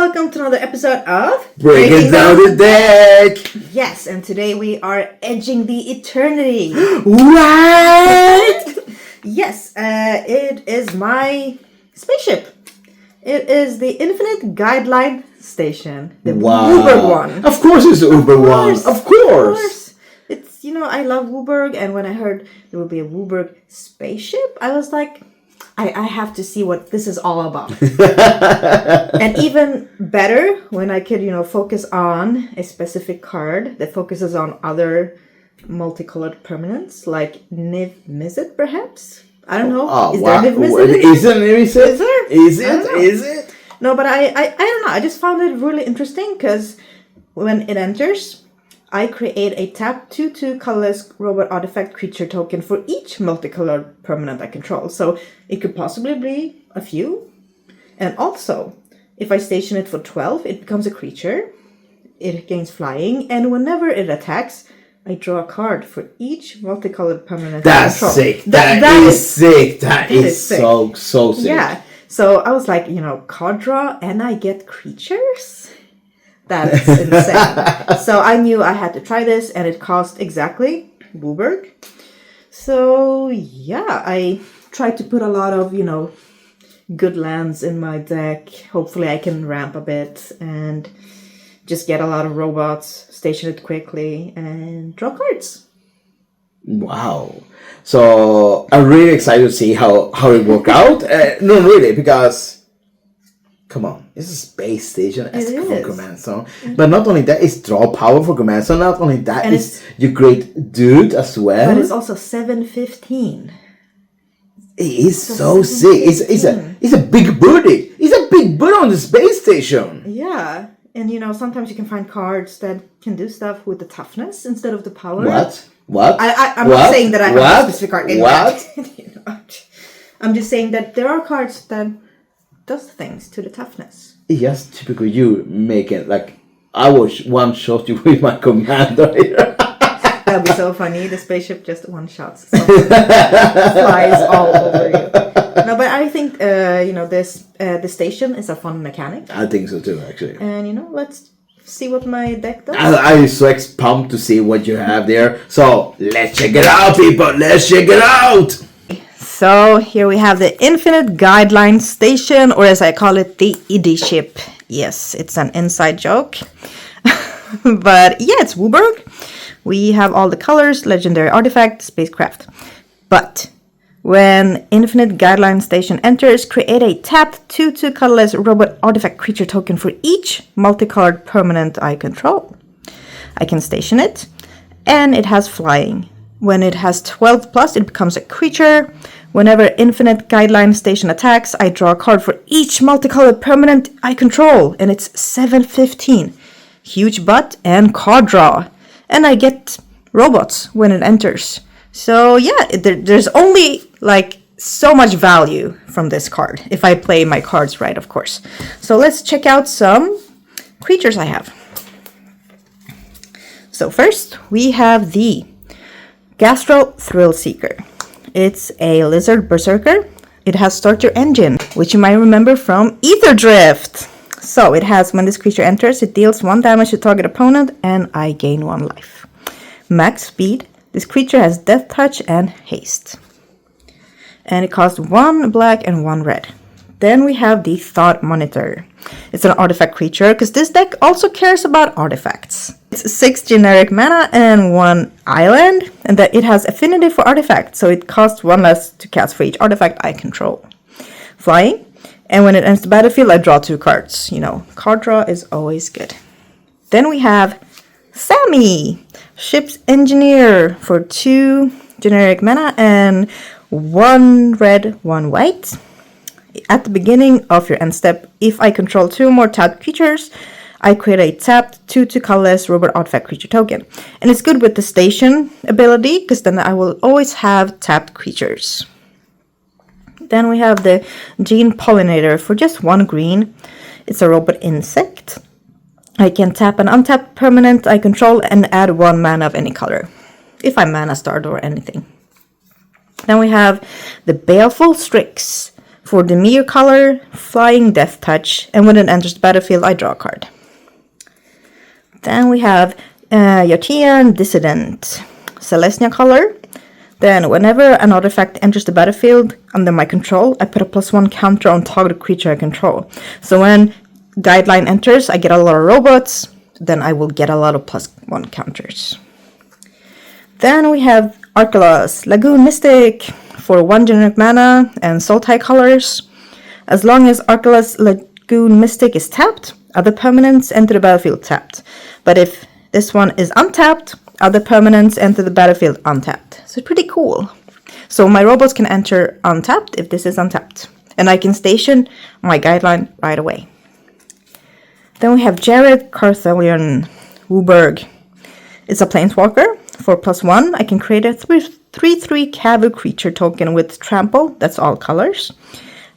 welcome to another episode of Breaking Down the Deck! Yes, and today we are edging the eternity. What? Yes, it is my spaceship. It is the Infinite Guideline Station. The Uber one. Of course it's the Uber one. Of course. It's, I love Wooburg, and when I heard there would be a Wooburg spaceship, I was like, I have to see what this is all about. And even better when I could, focus on a specific card that focuses on other multicolored permanents, like Niv Mizzet, perhaps? I don't know. Oh, is there Niv Mizzet? Is it? No, but I don't know. I just found it really interesting because when it enters, I create a tap 2/2 colorless robot artifact creature token for each multicolored permanent I control. So it could possibly be a few. And also, if I station it for 12, it becomes a creature. It gains flying, and whenever it attacks, I draw a card for each multicolored permanent I control. Sick. That is sick. That is sick. So sick. Yeah. So I was like, card draw, and I get creatures? That's insane. So I knew I had to try this, and it cost exactly Wooburg. So yeah, I tried to put a lot of, good lands in my deck. Hopefully I can ramp a bit and just get a lot of robots, station it quickly, and draw cards. Wow. So I'm really excited to see how it worked out. No, really, because come on, it's a space station for Command Zone. But not only that, it's draw power for Command Zone. Not only that, and it's you great dude as well. But it's also 7/15. It is so sick. It's a big birdie. It's a big bird on the space station. Yeah. And sometimes you can find cards that can do stuff with the toughness instead of the power. What? I'm not saying that I have a specific card in What? I'm just saying that there are cards that does things to the toughness. Yes, typical you make it like I was one shot you with my commander here. That'd be so funny. The spaceship just one shots, so flies all over you. No, but I think the station is a fun mechanic. I think so too, actually. And let's see what my deck does. I'm so pumped to see what you have there. So let's check it out, people. Let's check it out. So here we have the Infinite Guideline Station, or as I call it, the ID ship. Yes, it's an inside joke. But yeah, it's Wooburg. We have all the colors, legendary artifact, spacecraft. But when Infinite Guideline Station enters, create a tapped 2/2 colorless robot artifact creature token for each multicolored permanent I control. I can station it, and it has flying. When it has 12 plus, it becomes a creature. Whenever Infinite Guideline Station attacks, I draw a card for each multicolored permanent I control, and it's 7/15. Huge butt and card draw. And I get robots when it enters. So yeah, there's only so much value from this card, if I play my cards right, of course. So let's check out some creatures I have. So first, we have the Gastro Thrill Seeker. It's a lizard berserker. It has starter engine, which you might remember from Ether Drift. So it has, when this creature enters, it deals 1 damage to target opponent, and I gain 1 life. Max speed. This creature has death touch and haste. And it costs 1 black and 1 red. Then we have the Thought Monitor. It's an artifact creature, because this deck also cares about artifacts. It's 6 generic mana and 1 island, and that it has affinity for artifacts, so it costs 1 less to cast for each artifact I control. Flying, and when it enters the battlefield, I draw 2 cards. Card draw is always good. Then we have Sammy, Ship's Engineer, for 2 generic mana and 1 red, 1 white. At the beginning of your end step, if I control 2 more tapped creatures, I create a tapped 2/2 colorless robot artifact creature token. And it's good with the station ability, because then I will always have tapped creatures. Then we have the Gene Pollinator for just 1 green. It's a robot insect. I can tap an untapped permanent I control and add 1 mana of any color, if I'm mana starved or anything. Then we have the Baleful Strix For the Demir color, Flying Death Touch, and when it enters the battlefield, I draw a card. Then we have Yartian Dissident, Celestia color. Then whenever an artifact enters the battlefield under my control, I put a +1 counter on target creature I control. So when Guideline enters, I get a lot of robots, then I will get a lot of +1 counters. Then we have Arkelos, Lagoon Mystic, for 1 generic mana and Sultai colors. As long as Arkelos Lagoon Mystic is tapped, other permanents enter the battlefield tapped. But if this one is untapped, other permanents enter the battlefield untapped. So it's pretty cool. So my robots can enter untapped if this is untapped. And I can station my Guideline right away. Then we have Jared Carthelion Wooburg. It's a planeswalker. For +1, I can create a 3/3 Cavu creature token with trample, that's all colors.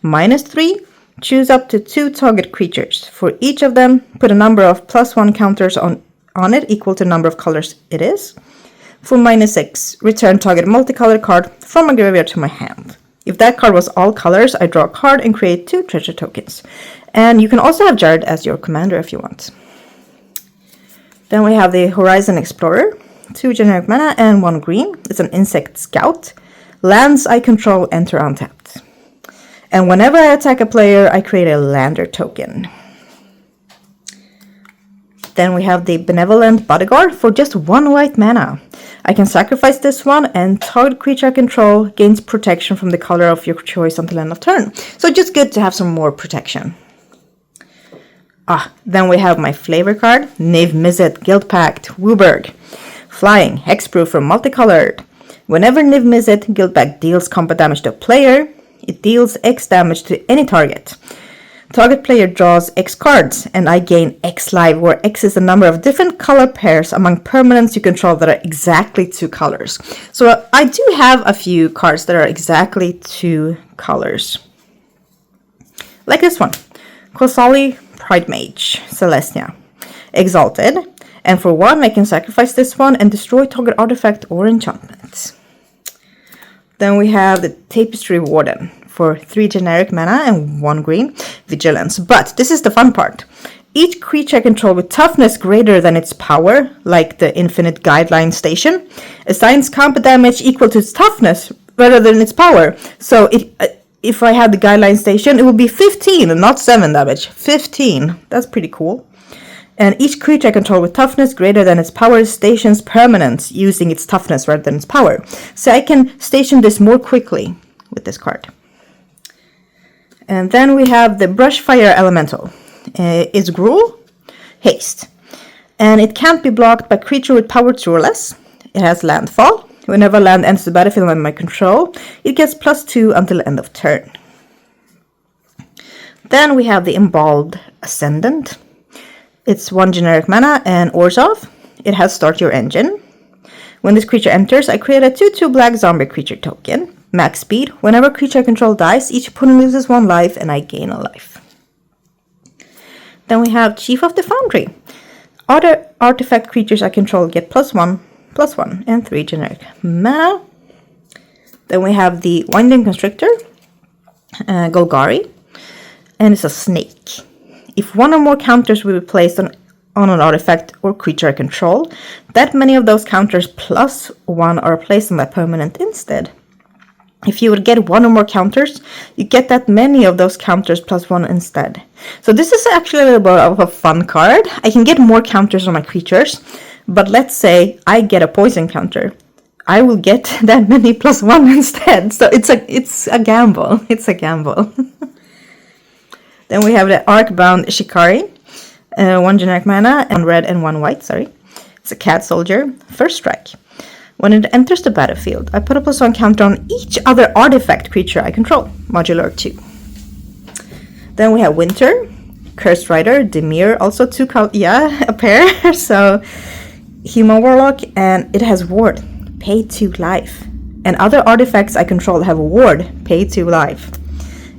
-3, choose up to 2 target creatures. For each of them, put a number of +1 counters on it equal to the number of colors it is. For -6, return target multicolored card from my graveyard to my hand. If that card was all colors, I draw a card and create 2 treasure tokens. And you can also have Jared as your commander if you want. Then we have the Horizon Explorer. 2 generic mana and 1 green. It's an insect scout. Lands I control enter untapped. And whenever I attack a player, I create a lander token. Then we have the Benevolent Bodyguard for just 1 white mana. I can sacrifice this one and target creature I control gains protection from the color of your choice until end of turn. So just good to have some more protection. Then we have my flavor card, Niv Mizzet Guildpact Wooburg. Flying, hexproof from multicolored. Whenever Niv Mizzet Guildpact deals combat damage to a player, it deals X damage to any target. Target player draws X cards, and I gain X life, where X is the number of different color pairs among permanents you control that are exactly 2 colors. So I do have a few cards that are exactly 2 colors. Like this one, Kosali Pride Mage, Celestia. Exalted. And for 1, I can sacrifice this one and destroy target artifact or enchantment. Then we have the Tapestry Warden for 3 generic mana and 1 green, Vigilance. But this is the fun part. Each creature I control with toughness greater than its power, like the Infinite Guideline Station, assigns combat damage equal to its toughness rather than its power. So if I had the Guideline Station, it would be 15 and not 7 damage. 15. That's pretty cool. And each creature I control with toughness greater than its power stations permanents using its toughness rather than its power. So I can station this more quickly with this card. And then we have the Brushfire Elemental. It's Gruul, Haste. And it can't be blocked by creature with power 2 or less. It has Landfall. Whenever land enters the battlefield under my control, it gets +2 until end of turn. Then we have the Embalmed Ascendant. It's 1 generic mana and Orzhov. It has Start Your Engine. When this creature enters, I create a 2/2 black zombie creature token. Max speed. Whenever creature I control dies, each opponent loses 1 life and I gain a life. Then we have Chief of the Foundry. Other artifact creatures I control get +1/+1 and 3 generic mana. Then we have the Winding Constrictor, Golgari, and it's a snake. If 1 or more counters will be placed on an artifact or creature I control, that many of those counters +1 are placed on that permanent instead. If you would get 1 or more counters, you get that many of those counters +1 instead. So this is actually a little bit of a fun card. I can get more counters on my creatures, but let's say I get a poison counter. I will get that many +1 instead. So it's a gamble. It's a gamble. Then we have the Arcbound Shikari, 1 generic mana, and 1 red and 1 white, It's a cat soldier, first strike. When it enters the battlefield, I put a +1 counter on each other artifact creature I control, modular 2. Then we have Winter, Cursed Rider, Demir, also 2 a pair, so Human Warlock, and it has Ward, pay 2 life. And other artifacts I control have Ward, pay 2 life.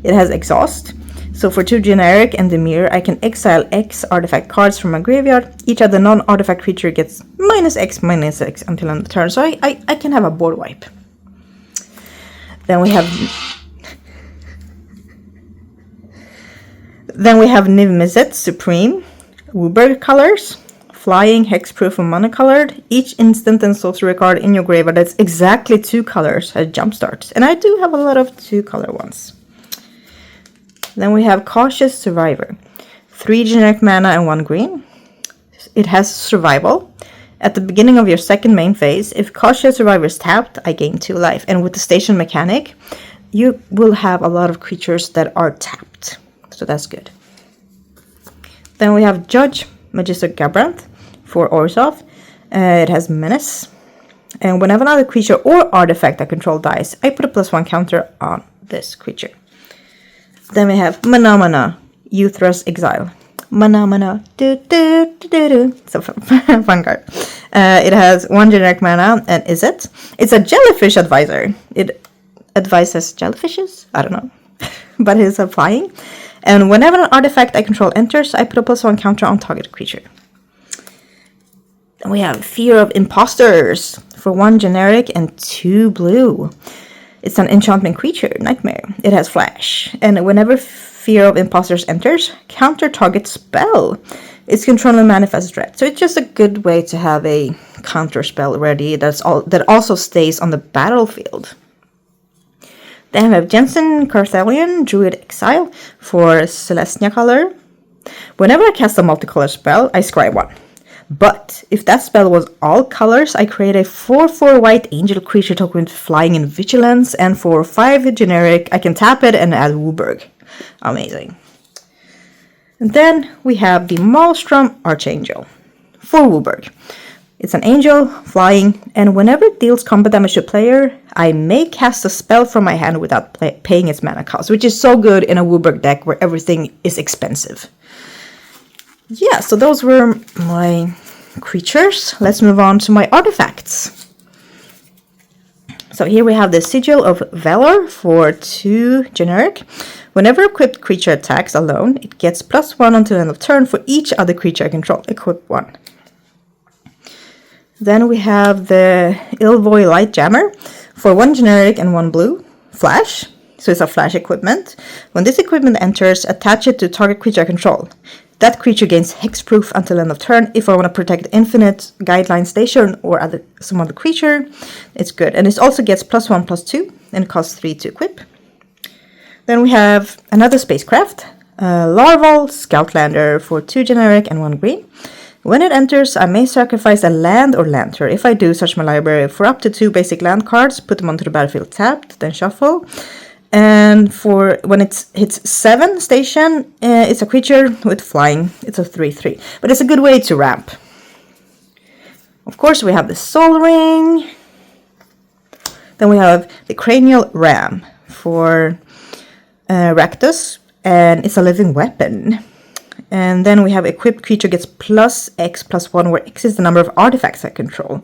It has Exhaust. So for 2 generic and Demir, I can exile X artifact cards from my graveyard. Each other non-artifact creature gets -X until end of turn. So I can have a board wipe. Then we have Then we have Niv-Mizzet Supreme, Wooburg colors, flying, hexproof, and monocolored. Each instant and sorcery card in your graveyard that's exactly 2 colors has jumpstarts. And I do have a lot of 2-color ones. Then we have Cautious Survivor. 3 generic mana and 1 green. It has survival. At the beginning of your second main phase, if Cautious Survivor is tapped, I gain 2 life. And with the station mechanic, you will have a lot of creatures that are tapped. So that's good. Then we have Judge Magister Gabranth for Orzhov. It has Menace. And whenever another creature or artifact I control dies, I put a +1 counter on this creature. Then we have Mana, Uthras Exile. Mana, do do do do do. It's a fun card. It has 1 generic mana, and is it? It's a jellyfish advisor. It advises jellyfishes? I don't know. But it's a flying. And whenever an artifact I control enters, I put a +1 counter on target creature. Then we have Fear of Imposters for 1 generic and 2 blue. It's an enchantment creature, Nightmare. It has flash. And whenever Fear of Imposters enters, counter target spell. Its controller manifests threat. So it's just a good way to have a counter spell ready that also stays on the battlefield. Then we have Jensen Carthalion, Druid Exile for Celestia color. Whenever I cast a multicolor spell, I scry 1. But if that spell was all colors, I create a 4/4 white angel creature token with flying and vigilance, and for 5 generic, I can tap it and add Wooburg. Amazing. And then we have the Maelstrom Archangel for Wooburg. It's an angel, flying, and whenever it deals combat damage to a player, I may cast a spell from my hand without paying its mana cost, which is so good in a Wooburg deck where everything is expensive. Yeah, so those were my creatures. Let's move on to my artifacts. So here we have the Sigil of Valor for 2 generic. Whenever equipped creature attacks alone, it gets +1 until the end of turn for each other creature I control. Equip 1. Then we have the Ilvoy Light Jammer for 1 generic and 1 blue. Flash. So it's a flash equipment. When this equipment enters, attach it to target creature I control. That creature gains hexproof until end of turn. If I want to protect Infinite Guideline Station or some other creature, it's good. And it also gets +1/+2, and it costs 3 to equip. Then we have another spacecraft, Larval Scoutlander for 2 generic and 1 green. When it enters, I may sacrifice a land or lantern. If I do, search my library for up to 2 basic land cards, put them onto the battlefield tapped, then shuffle. And for when it hits 7 station, it's a creature with flying. It's a 3/3, but it's a good way to ramp. Of course, we have the Soul Ring. Then we have the Cranial Ram for Rakdos, and it's a living weapon. And then we have equipped creature gets +X+1, where X is the number of artifacts I control.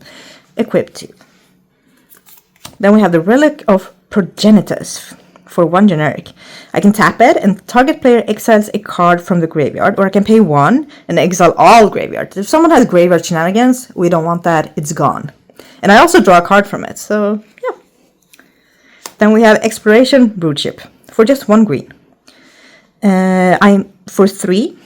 Equip 2. Then we have the Relic of Progenitus for 1 generic. I can tap it, and target player exiles a card from the graveyard, or I can pay 1 and exile all graveyards. If someone has graveyard shenanigans, we don't want that. It's gone. And I also draw a card from it, so yeah. Then we have Exploration Broodship for just 1 green. For 3,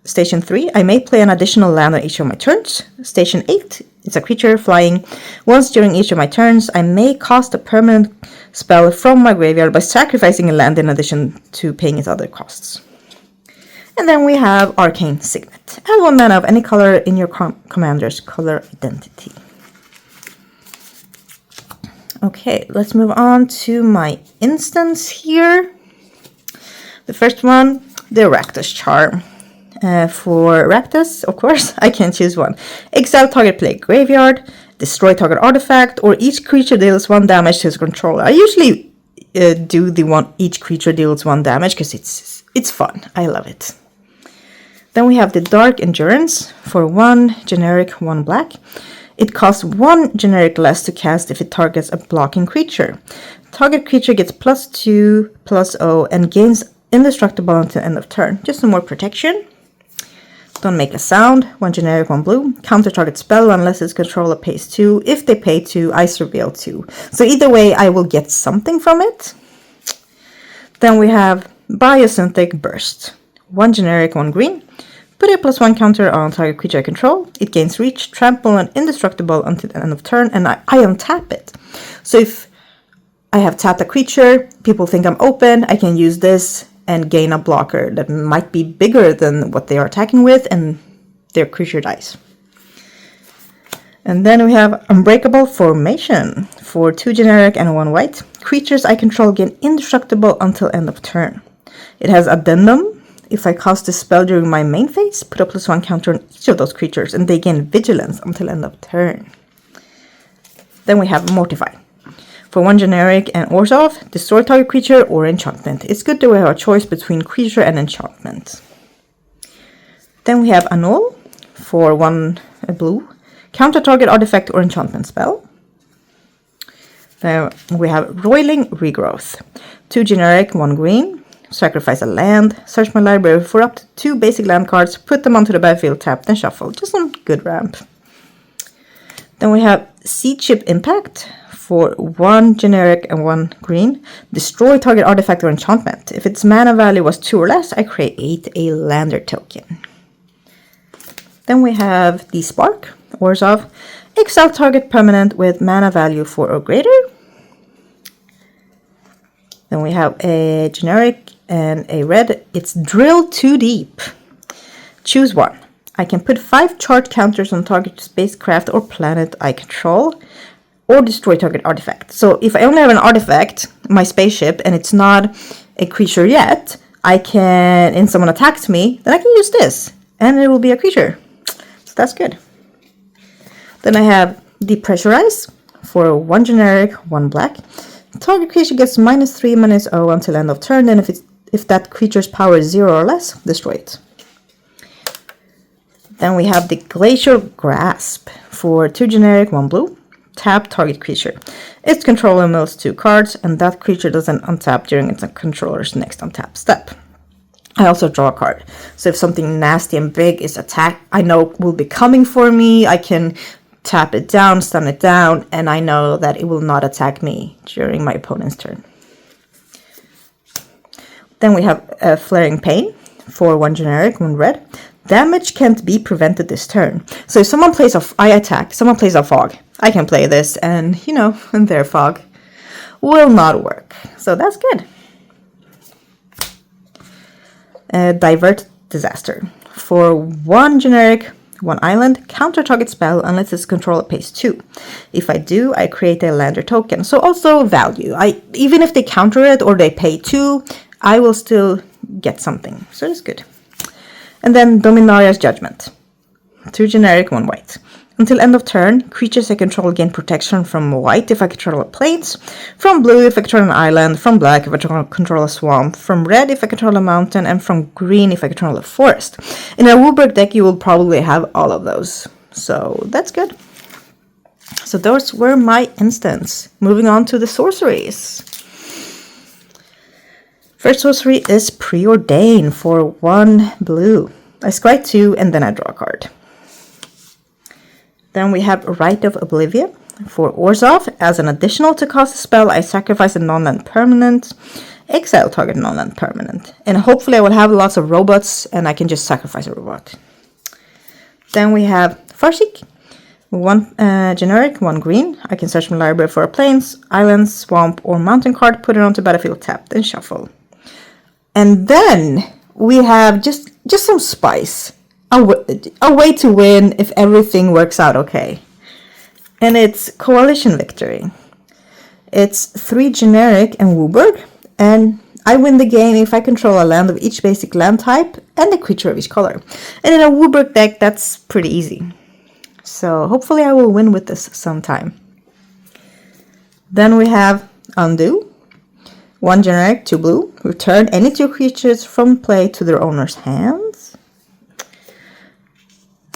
Station 3, I may play an additional land on each of my turns. Station 8, it's a creature flying. Once during each of my turns, I may cast a permanent spell from my graveyard by sacrificing a land in addition to paying its other costs. And then we have Arcane Signet. Add 1 mana of any color in your commander's color identity. Okay, let's move on to my instance here. The first one, the Rakdos Charm. For Rakdos, of course, I can choose 1. Exile target player graveyard, destroy target artifact, or each creature deals 1 damage to its controller. I usually do the one each creature deals 1 damage because it's fun. I love it. Then we have the Dark Endurance for 1 generic, 1 black. It costs 1 generic less to cast if it targets a blocking creature. Target creature gets +2/+0 and gains indestructible until end of turn. Just some more protection. Don't make a sound. 1 generic, 1 blue. Counter target spell unless its controller pays 2. If they pay 2, I surveil 2. So either way, I will get something from it. Then we have Biosynthetic Burst. 1 generic, 1 green. Put a +1 counter on target creature I control. It gains reach, trample, and indestructible until the end of turn, and I untap it. So if I have tapped a creature, people think I'm open, I can use this and gain a blocker that might be bigger than what they are attacking with, and their creature dies. And then we have Unbreakable Formation. For 2 generic and 1 white, creatures I control gain indestructible until end of turn. It has Addendum. If I cast a spell during my main phase, put a +1 counter on each of those creatures, and they gain Vigilance until end of turn. Then we have Mortify. For 1 generic and Orzhov, destroy target creature or enchantment. It's good to have a choice between creature and enchantment. Then we have Annul. For 1 blue, counter target artifact or enchantment spell. Then we have Roiling Regrowth. 2 generic, 1 green. Sacrifice a land. Search my library for up to 2 basic land cards. Put them onto the battlefield tapped and shuffle. Just some good ramp. Then we have Siege Ship Impact. For 1 generic and 1 green, destroy target artifact or enchantment. If its mana value was 2 or less, I create a lander token. Then we have the Spark, Orzhov. Exile target permanent with mana value 4 or greater. Then we have a generic and a red. It's Drill Too Deep. Choose 1. I can put 5 charge counters on target spacecraft or planet I control, or destroy target artifact. So if I only have an artifact, my spaceship, and it's not a creature yet, I can, and someone attacks me, then I can use this, and it will be a creature. So that's good. Then I have Depressurize. For 1 generic, 1 black. Target creature gets -3/-0 until end of turn, and if that creature's power is 0 or less, destroy it. Then we have the Glacial Grasp. For 2 generic, 1 blue. Tap target creature. Its controller mills 2 cards, and that creature doesn't untap during its controller's next untap step. I also draw a card. So if something nasty and big is attacked, I know will be coming for me, I can tap it down, stun it down, and I know that it will not attack me during my opponent's turn. Then we have Flaring Pain. For 1 generic, 1 red. Damage can't be prevented this turn. So if someone plays I attack, someone plays a fog, I can play this, and and their fog will not work. So that's good. Divert Disaster. For 1 generic, 1 island, counter target spell unless its controller pays 2. If I do, I create a lander token. So also value. Even if they counter it or they pay 2, I will still get something. So it's good. And then Dominaria's Judgment. 2 generic, 1 white. Until end of turn, creatures I control gain protection from white if I control a plains, from blue if I control an island, from black if I control a swamp, from red if I control a mountain, and from green if I control a forest. In a Wooburg deck, you will probably have all of those. So that's good. So those were my instants. Moving on to the sorceries. First sorcery is Preordain for 1 blue. I scry 2 and then I draw a card. Then we have Rite of Oblivion. For Orzhov, as an additional to cast a spell, I sacrifice a non-land permanent, exile target non-land permanent. And hopefully I will have lots of robots and I can just sacrifice a robot. Then we have Farseek. 1 generic, 1 green. I can search my library for a plains, island, swamp, or mountain card, put it onto battlefield tapped, and shuffle. And then we have just some spice. A way to win if everything works out okay. And it's Coalition Victory. It's 3 generic and Wooburg, and I win the game if I control a land of each basic land type and a creature of each color. And in a Wooburg deck, that's pretty easy. So hopefully I will win with this sometime. Then we have Undo. 1 generic, 2 blue. Return any 2 creatures from play to their owner's hands.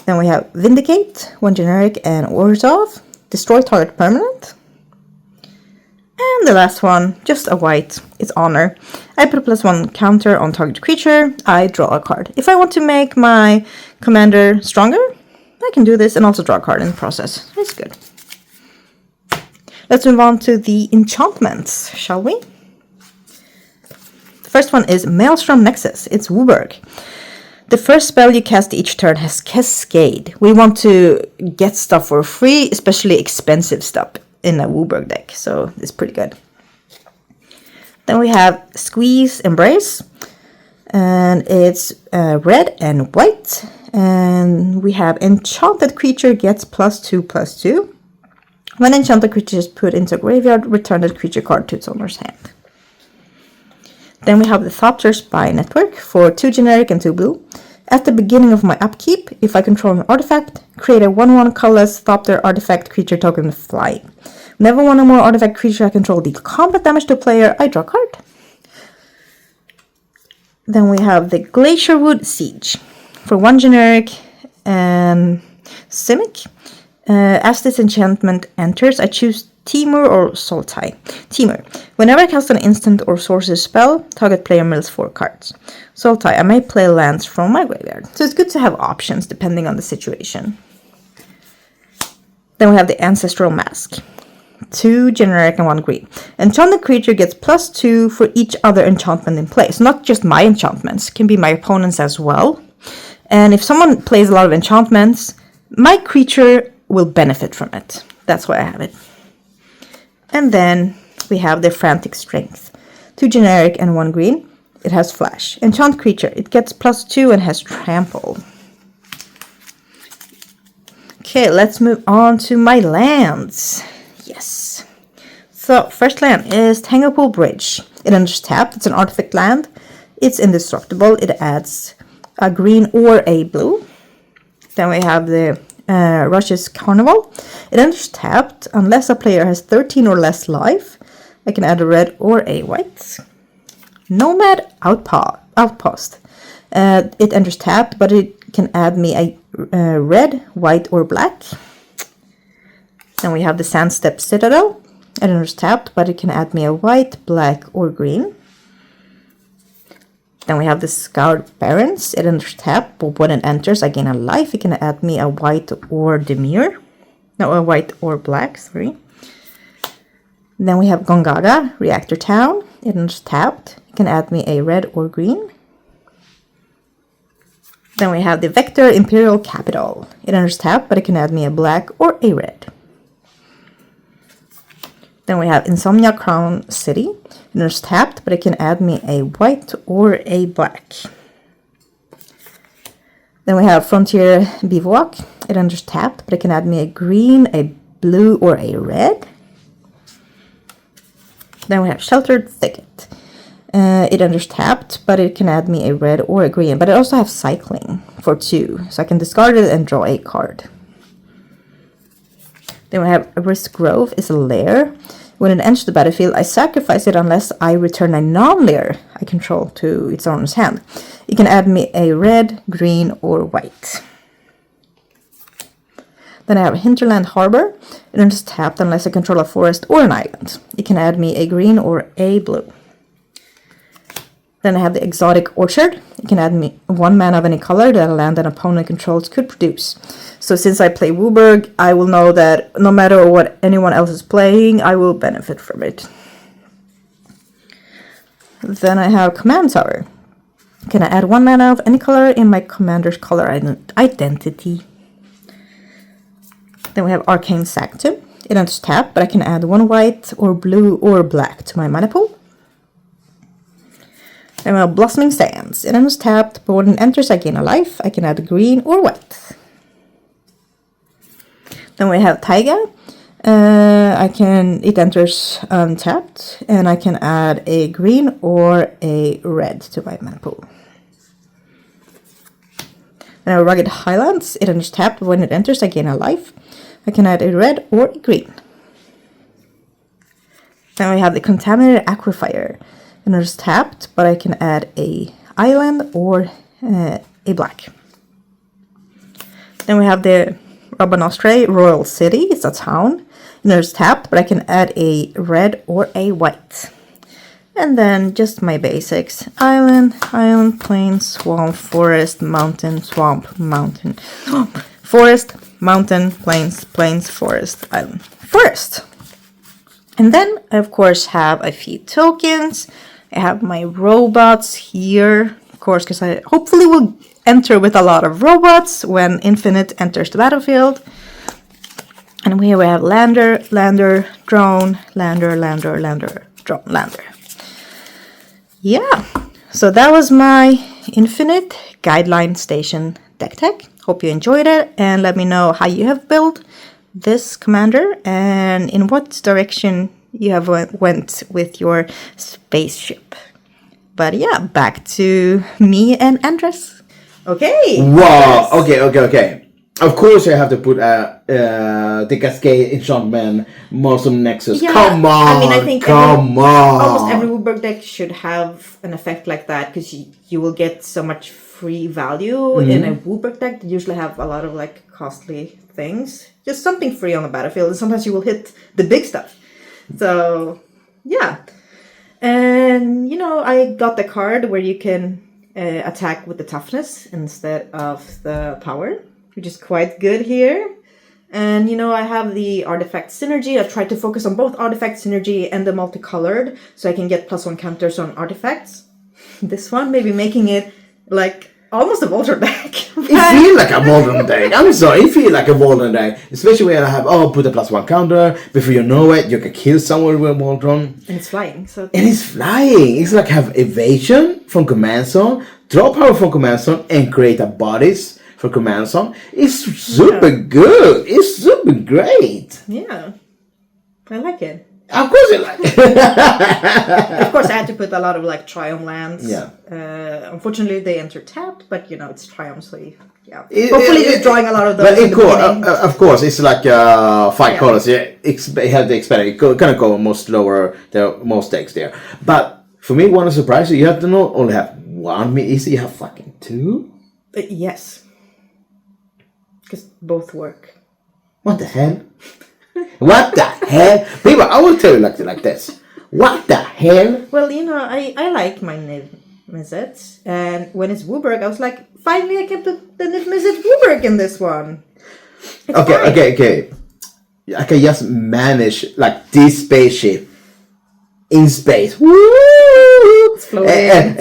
Then we have Vindicate, 1 generic and Orzhov. Destroy target permanent. And the last one, just a white, it's Honor. I put a +1 counter on target creature, I draw a card. If I want to make my commander stronger, I can do this and also draw a card in the process. It's good. Let's move on to the enchantments, shall we? The First one is Maelstrom Nexus. It's Wooburg. The first spell you cast each turn has Cascade. We want to get stuff for free, especially expensive stuff in a Wooburg deck, so it's pretty good. Then we have Squeeze Embrace, and it's red and white. And we have Enchanted Creature gets +2/+2. When enchanted creature is put into a graveyard, return that creature card to its owner's hand. Then we have the Thopter Spy Network for 2 generic and 2 blue. At the beginning of my upkeep, if I control an artifact, create a 1/1 colorless Thopter artifact creature token flying. Whenever one or more artifact creature I control deal combat damage to a player, I draw a card. Then we have the Glacierwood Siege for 1 generic and Simic. As this enchantment enters, I choose Temur or Sultai. Temur. Whenever I cast an instant or sorcery spell, target player mills 4 cards. Sultai. I may play lands from my graveyard. So it's good to have options depending on the situation. Then we have the Ancestral Mask. 2 generic and 1 green. Enchanted creature gets +2 for each other enchantment in play. So not just my enchantments, can be my opponent's as well. And if someone plays a lot of enchantments, my creature will benefit from it. That's why I have it. And then we have the Frantic Strength. 2 generic and 1 green. It has flash. Enchant creature. It gets +2 and has trample. Okay, let's move on to my lands. Yes. So, first land is Tanglepool Bridge. It enters tapped. It's an artifact land. It's indestructible. It adds a green or a blue. Then we have the Rush's Carnival. It enters tapped unless a player has 13 or less life. I can add a red or a white. Nomad Outpost. It enters tapped, but it can add me a red, white, or black. Then we have the Sandstep Citadel. It enters tapped, but it can add me a white, black, or green. Then we have the Scoured Barrens. It enters tapped, but when it enters, I gain a life. It can add me a white or demure. No, a white or black, sorry. Then we have Gongaga, Reactor Town. It enters tapped. It can add me a red or green. Then we have the Vector Imperial Capital. It enters tapped, but it can add me a black or a red. Then we have Insomnia Crown City. It enters tapped, but it can add me a white or a black. Then we have Frontier Bivouac. It enters tapped, but it can add me a green, a blue, or a red. Then we have Sheltered Thicket. It enters tapped, but it can add me a red or a green. But it also has Cycling for 2, so I can discard it and draw a card. Then we have Risk Grove is a lair. When it enters the battlefield, I sacrifice it unless I return a non-lair I control to its owner's hand. It can add me a red, green, or white. Then I have Hinterland Harbor. It enters tapped unless I control a forest or an island. It can add me a green or a blue. Then I have the Exotic Orchard. It can add me 1 mana of any color that a land an opponent controls could produce. So since I play Wooburg, I will know that no matter what anyone else is playing, I will benefit from it. Then I have Command Tower. Can I add 1 mana of any color in my commander's color identity? Then we have Arcane Sanctum. It enters tapped, but I can add 1 white or blue or black to my mana pool. Then we have Blossoming Sands. It enters tapped, but when it enters, I gain a life. I can add green or white. Then we have Taiga. It enters untapped, and I can add a green or a red to my mana pool. Then I have Rugged Highlands. It enters tapped, but when it enters, I gain a life. I can add a red or a green. Then we have the Contaminated Aquifer. It enters tapped, but I can add a island or a black. Then we have the Rabanostre Royal City. It's a town. It enters tapped, but I can add a red or a white. And then just my basics. Island, plain, swamp, forest, mountain, swamp, mountain, forest, mountain, plains, forest, island, forest. And then I of course have a few tokens. I have my robots here, of course, because I hopefully will enter with a lot of robots when Infinite enters the battlefield. And here we have lander, lander, drone, lander, lander, lander, drone, lander. Yeah, so that was my Infinite Guideline Station deck tech. Hope you enjoyed it, and let me know how you have built this commander and in what direction you have went with your spaceship. But yeah, back to me and Andres. Okay. Wow. Okay. Of course, I have to put the Cascade Enchantment, Monster Nexus. Yeah, Come on. I mean, I think almost every Wooburg deck should have an effect like that, because you will get so much free value in a Wooburg deck that usually have a lot of like costly things. Just something free on the battlefield, and sometimes you will hit the big stuff. So yeah, and I got the card where you can attack with the toughness instead of the power, which is quite good here. And I have the artifact synergy. I tried to focus on both artifact synergy and the multicolored, so I can get +1 counters on artifacts. This one maybe making it like almost a Voltron deck. It feels like a Voltron deck. I'm sorry, it feels like a Voltron deck. Especially when I have, put a +1 counter. Before you know it, you can kill someone with a Voltron. And it's flying. And it's flying. It's like have evasion from command zone, draw power from command zone, and create a bodies for command zone. It's super good. It's super great. Yeah. I like it. Of course you like it. Of course, I had to put a lot of like Triumph lands. Yeah. Unfortunately, they enter tapped, but it's Triumph, so hopefully just drawing a lot of those. But of course, it's like 5 colors. Yeah, have the expect it. Gonna go most slower. There are most decks there. But for me, one surprise you have to not only have one. Easy, you have fucking 2. Yes. Because both work. What the hell? What the hell? People, I will tell you like this. What the hell? Well, I like my Niv Mizzet. And when it's Wooburg, I was like, finally I can put the Niv Mizzet Wooburg in this one. It's fine. Okay. I can just manage like this spaceship in space. Woo! It's floating. And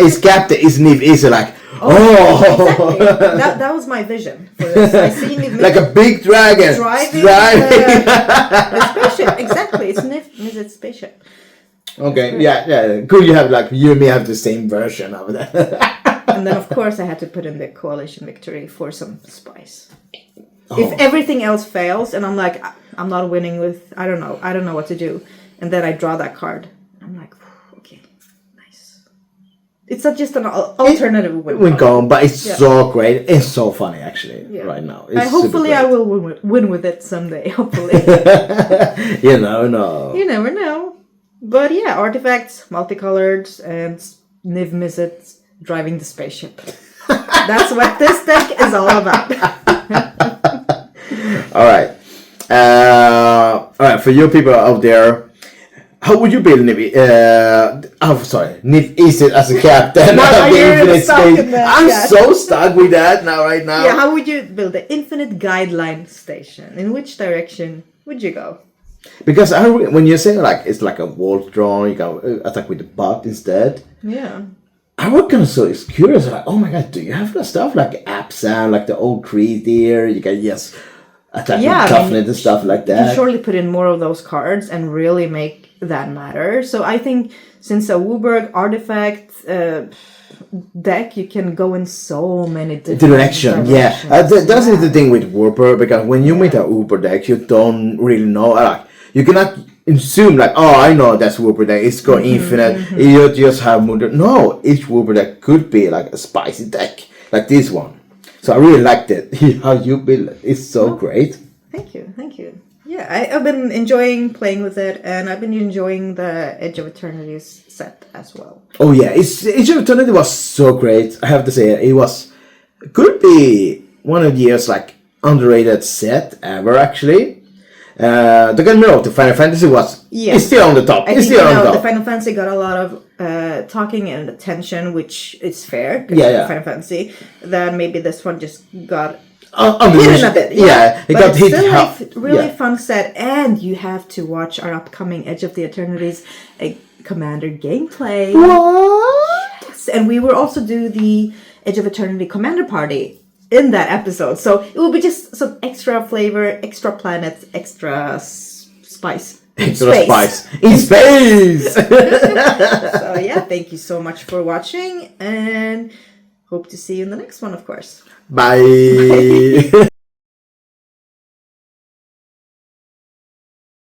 its captain is Niv is like, exactly. That was my vision for this. I see Niv like a big dragon driving the spaceship. Exactly, it's Niv Mizzet's spaceship. Okay, yeah. Could you have like you and me have the same version of that? And then of course I had to put in the coalition victory for some spice. If everything else fails and I'm like I'm not winning with I don't know what to do, and then I draw that card, I'm like, okay, nice. It's not just an alternative win column, but it's so great. It's so funny actually right now. Hopefully I will win with it someday. Hopefully. You never know. You never know. But yeah, artifacts, multicolored, and Niv Mizzet driving the spaceship. That's what this deck is all about. All right. For you people out there, how would you build Niv? Niv Izzet as a captain. I'm so stuck with that right now. Yeah, how would you build the Infinite Guideline Station? In which direction would you go? Because when you say like it's like a Voltron, you can attack with the butt instead. Yeah. I was kind of so curious, like, oh my god, do you have the stuff like Absan, like the old trees there? You can just attack with toughness and stuff like that. You can surely put in more of those cards and really make that matter. So I think since a Wooburg artifact deck, you can go in so many different directions. Yeah, that's the thing with Wooburg, because when you make a Wooburg deck, you don't really know. You cannot assume like, oh, I know that's Wooburg deck. It's got infinite. You just have more. No, each Wooburg deck could be like a spicy deck, like this one. So I really liked it. How you build it. It's so great. Thank you. Yeah, I've been enjoying playing with it, and I've been enjoying the Edge of Eternities set as well. Oh yeah, Edge of Eternity was so great. I have to say, it could be one of the year's like underrated set ever actually. Don't get me wrong, the Final Fantasy it's still on the top. The Final Fantasy got a lot of talking and attention, which is fair. Yeah. Final Fantasy. Then maybe this one just got hidden a bit. Yeah, it got hit. Still really fun set, and you have to watch our upcoming Edge of the Eternities Commander gameplay. What? Yes, and we will also do the Edge of Eternity Commander Party in that episode. So it will be just some extra flavor, extra planets, extra spice. Extra spice in space. So yeah, thank you so much for watching, and hope to see you in the next one, of course. Bye.